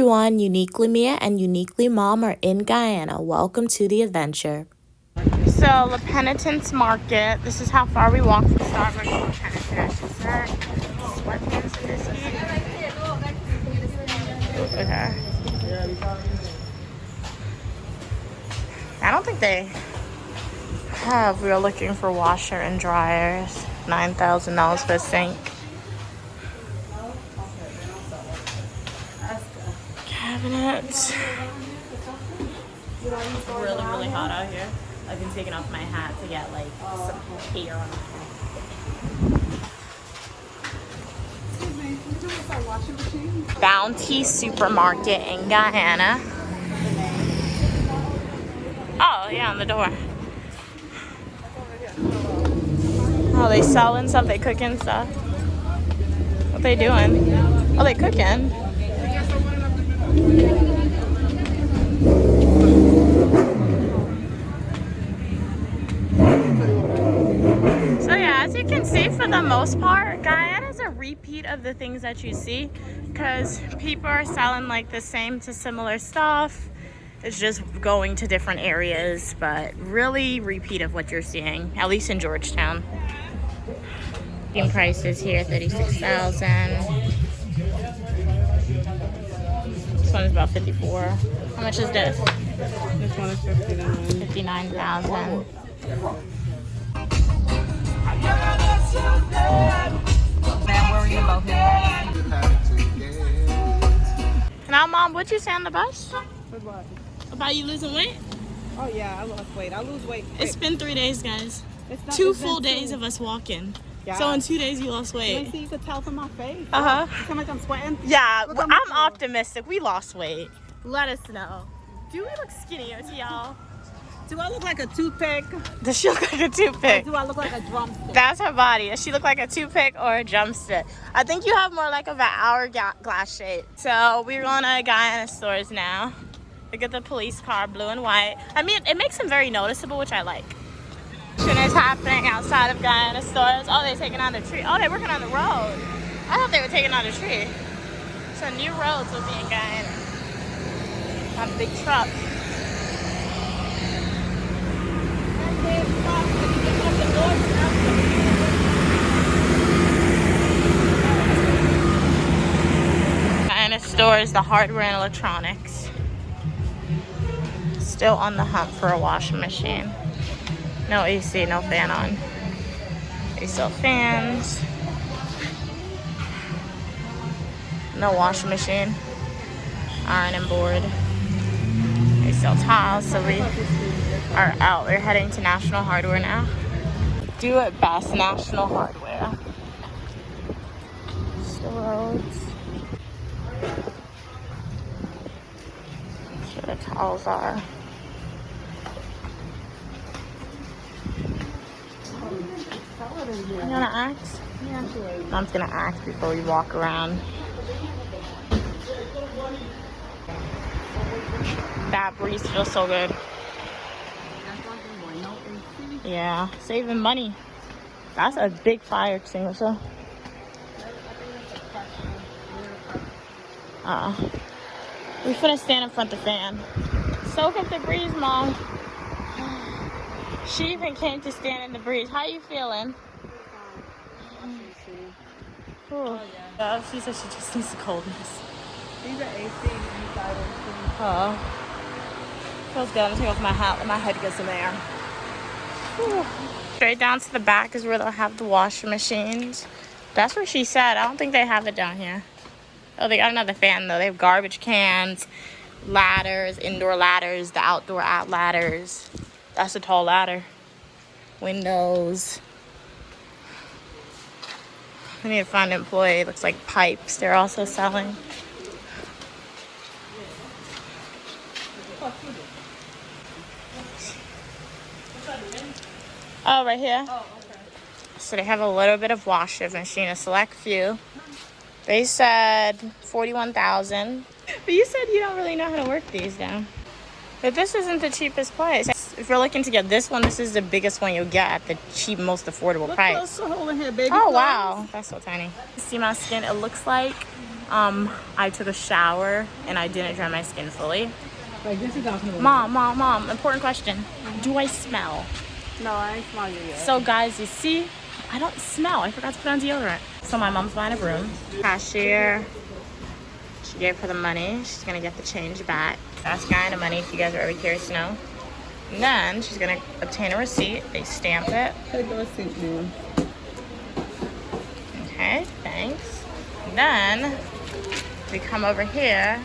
Everyone, Uniquely Mia and Uniquely Mom are in Guyana. Welcome to the adventure. So, La Penitence Market. This is how far we walk from Starbucks to La Penitence. Is that sweatpants in this heat? Okay. I don't think they have. We were looking for washer and dryers. $9,000 for a sink. Cabinets. It's really, really hot out here. I've been taking off my hat to get like some hair on my head. Bounty Supermarket in Guyana. Oh, yeah, on the door. Oh, they selling stuff, they cooking stuff. What they doing? Oh, they cooking. So yeah, as you can see, for the most part, Guyana is a repeat of the things that you see, because people are selling like the same to similar stuff. It's just going to different areas, but really repeat of what you're seeing, at least in Georgetown. Prices here, $36,000. This one is about $54,000. How much is this? This one is $59,000. $59,000. I'm worried about him. Now, Mom, what'd you say on the bus? What? About you losing weight? Oh yeah, I lost weight. I lose weight quick. It's been 3 days, guys. It's not, 2 it's been full two. days of us walking. Yeah. So in 2 days, you lost You weight. see, you could tell from my face. Uh-huh. You feel like I'm sweating? Yeah, Look well, on my I'm floor. optimistic. We lost weight. Let us know. Do we look skinnier to y'all? Do I look like a toothpick? Does she look like a Or toothpick? do I look like a drumstick? That's her body. Does she look like a toothpick or a drumstick? I think you have more like of an hourglass shape. So we're going to Guyana stores now. Look at the police car, blue and white. I mean, it makes them very noticeable, which I like. Action is happening outside of Guyana stores. Oh, they're taking out a tree. Oh, they're working on the road. I thought they were taking out a tree. So new roads will be in Guyana. On a big truck. Guyana stores, the hardware and electronics. Still on the hunt for a washing machine. No AC, no fan on. They sell fans. No washing machine. Ironing board. They sell tiles, so we are out. We're heading to National Hardware now. Do it best, National Hardware. Still roads. That's where the towels are. You gonna ask? Yeah, sure. Mom's gonna ask before we walk around. That breeze feels so good. Yeah, saving money. That's a big fire extinguisher. We finna stand in front of the fan. Soak up the breeze, Mom. She even came to stand in the breeze. How you feeling? She said she just needs the coldness. These are AC inside of Feels good. I'm gonna take off my hat. Let my head get some air. Whew. Straight down to the back is where they'll have the washing machines. That's what she said. I don't think they have it down here. Oh, they got another fan though. They have garbage cans, ladders, indoor ladders, the outdoor ladders. That's a tall ladder. Windows. I need to find an employee. It looks like pipes they're also selling. Oh, right here. Oh, okay. So they have a little bit of washing machine, a select few. They said $41,000. But you said you don't really know how to work these now. But this isn't the cheapest place. If you're looking to get this one, this is the biggest one you'll get at the cheap, most affordable Look price. close to hole in here, baby. Oh, clothes. wow. That's so tiny. See my skin? It looks like I took a shower and I didn't dry my skin fully. Like this is talking about. Mom, important question. Do I smell? No, I ain't smell you yet. So guys, you see, I don't smell. I forgot to put on deodorant. So my mom's buying a broom. Cashier, she gave her the money. She's gonna get the change back. Ask Guyana money if you guys are ever curious to know. And then she's gonna obtain a receipt. They stamp it. Take the receipt, man. Okay, thanks. And then we come over here.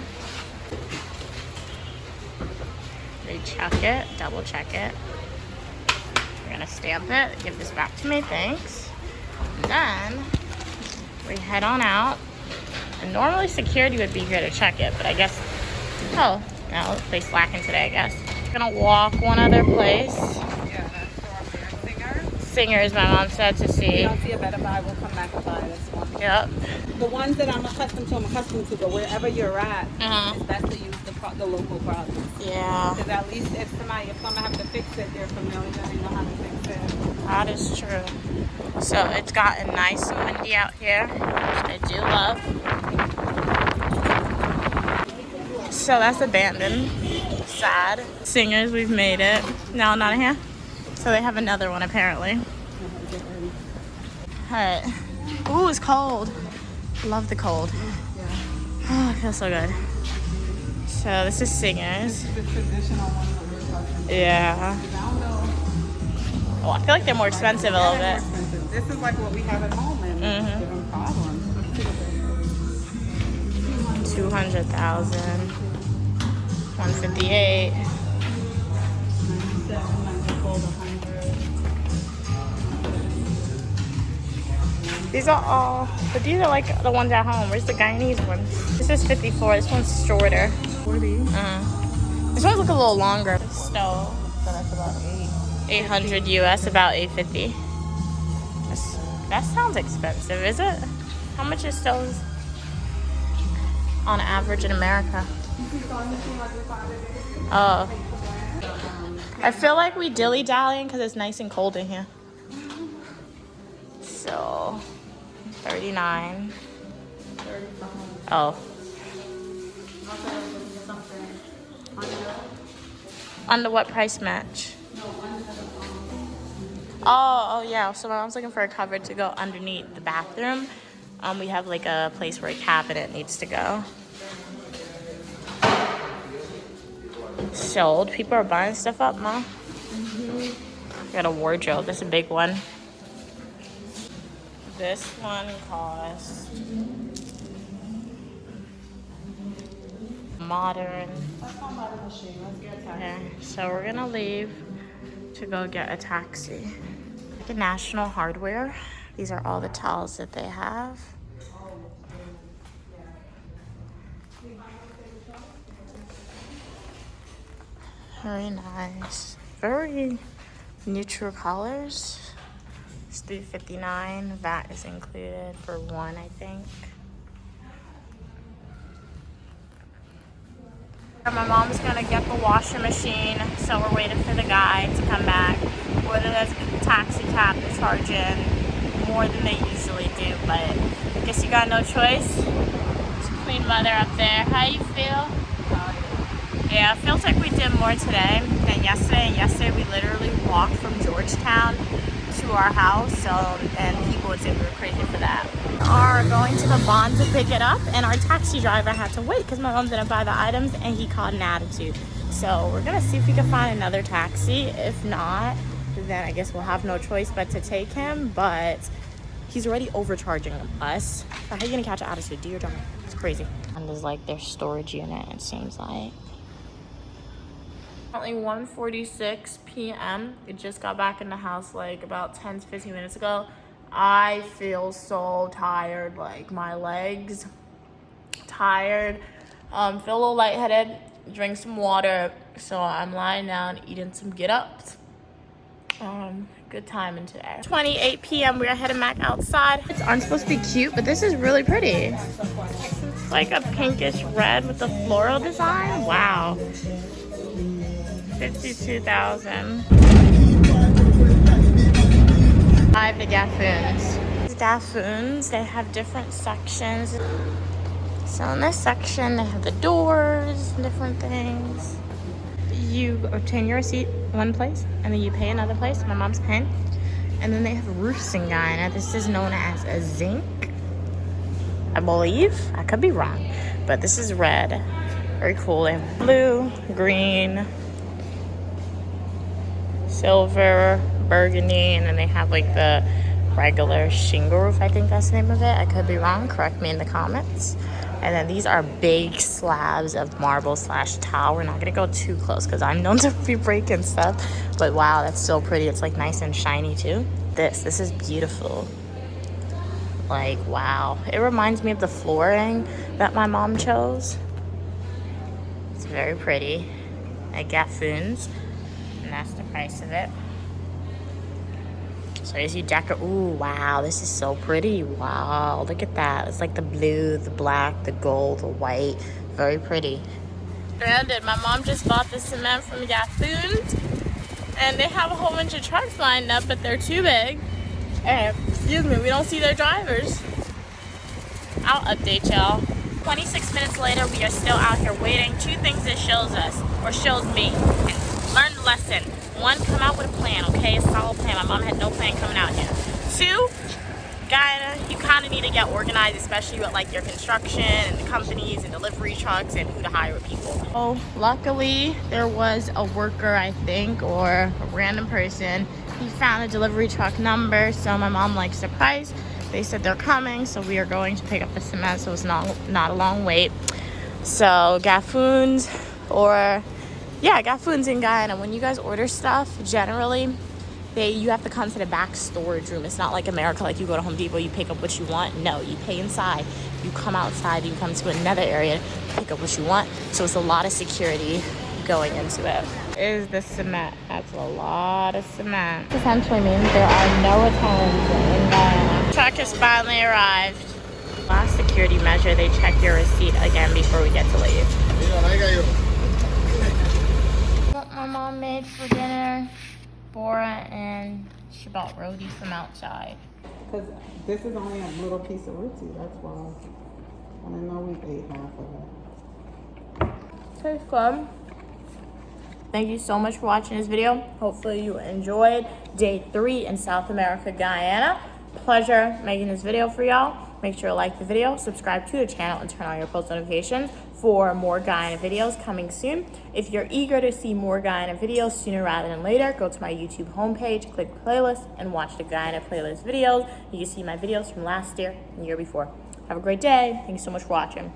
We check it, double check it. We're gonna stamp it, give this back to me, thanks. And then we head on out. And normally security would be here to check it, but I guess, oh, no, they slacking today, I guess. Gonna walk one other place. Yeah, that's for Singers, my mom said to If see. you don't see a better buy, we'll come back and buy this one. Yep. The ones that I'm accustomed to, but wherever you're at, Uh-huh. it's best to use the local products. Yeah, Because at least if someone have to fix it, they're familiar, they know how to fix it. that is true. So it's gotten nice and windy out here, which I do love. So that's abandoned. Sad. Singers, we've made it. No, not in here. So they have another one apparently. Alright. Ooh, it's cold. Love the cold. Oh, it feels so good. So this is Singers. The traditional one that we're talking Yeah. about. I don't know. Oh, I feel like they're more expensive a little bit. This is like what we have at home and different problems. 200,000. 158. 100. These are all, but these are like the ones at home. Where's the Guyanese one? This is 54. This one's shorter. 40. This one's look a little longer. Stove. So that's about 800 US, about 850. That sounds expensive, is it? How much is stoves on average in America? Oh. I feel like we dilly-dallying because it's nice and cold in here. So, 39. Oh. Under what price match? Oh yeah. So my mom's looking for a cupboard to go underneath the bathroom. We have like a place where a cabinet needs to go. Sold. People are buying stuff up, Mom. Got a wardrobe. That's a big one. This one costs modern. Okay, so we're gonna leave to go get a taxi. The National Hardware. These are all the towels that they have. Very nice. Very neutral colors. It's $3.59. VAT is included for one, I think. My mom's gonna get the washing machine, so we're waiting for the guy to come back. Whether that's taxi cab, they're charging more than they usually do, but I guess you got no choice. It's Queen Mother up there. How you feel? Yeah, it feels like we did more today than yesterday. And yesterday we literally walked from Georgetown to our house, so and people would say we were crazy for that. We are going to the Bond to pick it up, and our taxi driver had to wait because my mom didn't buy the items and he caught an attitude. So we're gonna see if we can find another taxi. If not, then I guess we'll have no choice but to take him, but he's already overcharging us. So how are you gonna catch an attitude? Do your job. It's crazy. And there's like their storage unit, it seems like. Currently 1:46 p.m. I just got back in the house like about 10 to 15 minutes ago. I feel so tired, like my legs tired. Feel a little lightheaded. Drink some water. So I'm lying down eating some get ups. Good timing today. 28 p.m. We're heading back outside. It's aren't supposed to be cute, but this is really pretty. It's like a pinkish red with the floral design. Wow. 52,000. Five the Gaffoons. These Gaffoons, they have different sections. So in this section, they have the doors and different things. You obtain your receipt one place, and then you pay another place. My mom's paying. And then they have roofs in Guyana. This is known as a zinc, I believe. I could be wrong, but this is red. Very cool. They have blue, green, silver, burgundy, and then they have like the regular shingle roof. I think that's the name of it. I could be wrong. Correct me in the comments. And then these are big slabs of marble / tile. We're not gonna go too close because I'm known to be breaking stuff. But wow, that's so pretty. It's like nice and shiny too. This is beautiful. Like, wow. It reminds me of the flooring that my mom chose. It's very pretty. At Gaffoons. And that's the price of it. So you see jacket. Ooh, wow, this is so pretty. Wow, look at that. It's like the blue, the black, the gold, the white. Very pretty. Brandon, my mom just bought the cement from Gaffoons, and they have a whole bunch of trucks lined up, but they're too big. And, excuse me, we don't see their drivers. I'll update y'all. 26 minutes later, we are still out here waiting. Two things it shows us, or shows me, and learn the lesson. One, come out with a plan, okay? A solid plan. My mom had no plan coming out here. Two, Guyana, you kind of need to get organized, especially with like your construction and the companies and delivery trucks and who to hire with people. Oh, luckily there was a worker, I think, or a random person. He found a delivery truck number, so my mom like surprised. They said they're coming, so we are going to pick up the cement, so it's not a long wait. So Gaffoons, or yeah, Gaffoons in Guyana. When you guys order stuff, generally you have to come to the back storage room. It's not like America, like you go to Home Depot, you pick up what you want. No, you pay inside. You come outside, you come to another area, pick up what you want. So it's a lot of security going into it. Is the cement. That's a lot of cement. Essentially means there are no returns in Guyana. Truck has finally arrived. Last security measure, they check your receipt again before we get to leave. What my mom made for dinner, Bora, and she bought roti from outside. Because this is only a little piece of roti, that's why. And I know we ate half of it. Tastes good. Thank you so much for watching this video. Hopefully you enjoyed day 3 in South America, Guyana. Pleasure making this video for y'all. Make sure to like the video, subscribe to the channel, and turn on your post notifications for more Guyana videos coming soon. If you're eager to see more Guyana videos sooner rather than later, go to my YouTube homepage, click playlist, and watch the Guyana playlist videos. You can see my videos from last year and the year before. Have a great day. Thank you so much for watching.